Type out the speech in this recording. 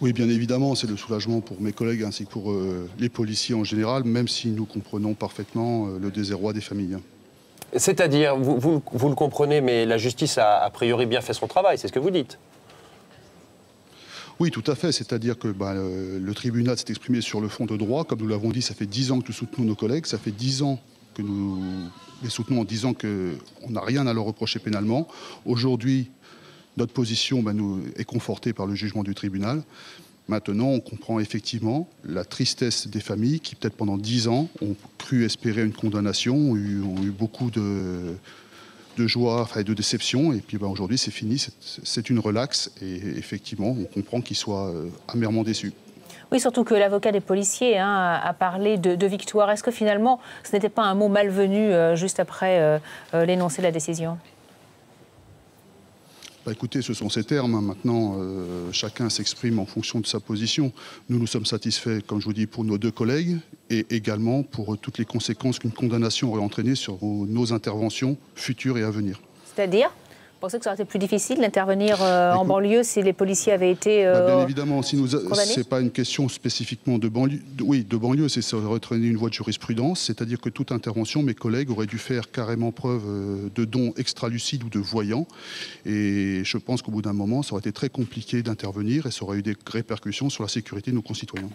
Oui, bien évidemment, c'est le soulagement pour mes collègues ainsi que pour les policiers en général, même si nous comprenons parfaitement le désarroi des familles. C'est-à-dire, vous le comprenez, mais la justice a priori bien fait son travail, c'est ce que vous dites. Oui, tout à fait. C'est-à-dire que le tribunal s'est exprimé sur le fond de droit. Comme nous l'avons dit, ça fait 10 ans que nous soutenons nos collègues. Ça fait 10 ans que nous les soutenons en disant qu'on n'a rien à leur reprocher pénalement. Aujourd'hui, notre position est confortée par le jugement du tribunal. Maintenant, on comprend effectivement la tristesse des familles qui, peut-être pendant 10 ans, ont cru espérer une condamnation, ont eu beaucoup de joie et de déception. Et puis aujourd'hui, c'est fini, c'est une relaxe. Et effectivement, on comprend qu'ils soient amèrement déçus. Oui, surtout que l'avocat des policiers a parlé de victoire. Est-ce que finalement, ce n'était pas un mot malvenu juste après l'énoncé de la décision ? Écoutez, ce sont ces termes. Maintenant, chacun s'exprime en fonction de sa position. Nous sommes satisfaits, comme je vous dis, pour nos deux collègues et également pour toutes les conséquences qu'une condamnation aurait entraînées sur nos interventions futures et à venir. C'est-à-dire ? Vous pensez que ça aurait été plus difficile d'intervenir en banlieue si les policiers avaient été bien évidemment, ce n'est pas une question spécifiquement de banlieue. Oui, de banlieue, ça aurait entraîné une voie de jurisprudence, c'est-à-dire que toute intervention, mes collègues auraient dû faire carrément preuve de dons extralucides ou de voyants. Et je pense qu'au bout d'un moment, ça aurait été très compliqué d'intervenir et ça aurait eu des répercussions sur la sécurité de nos concitoyens.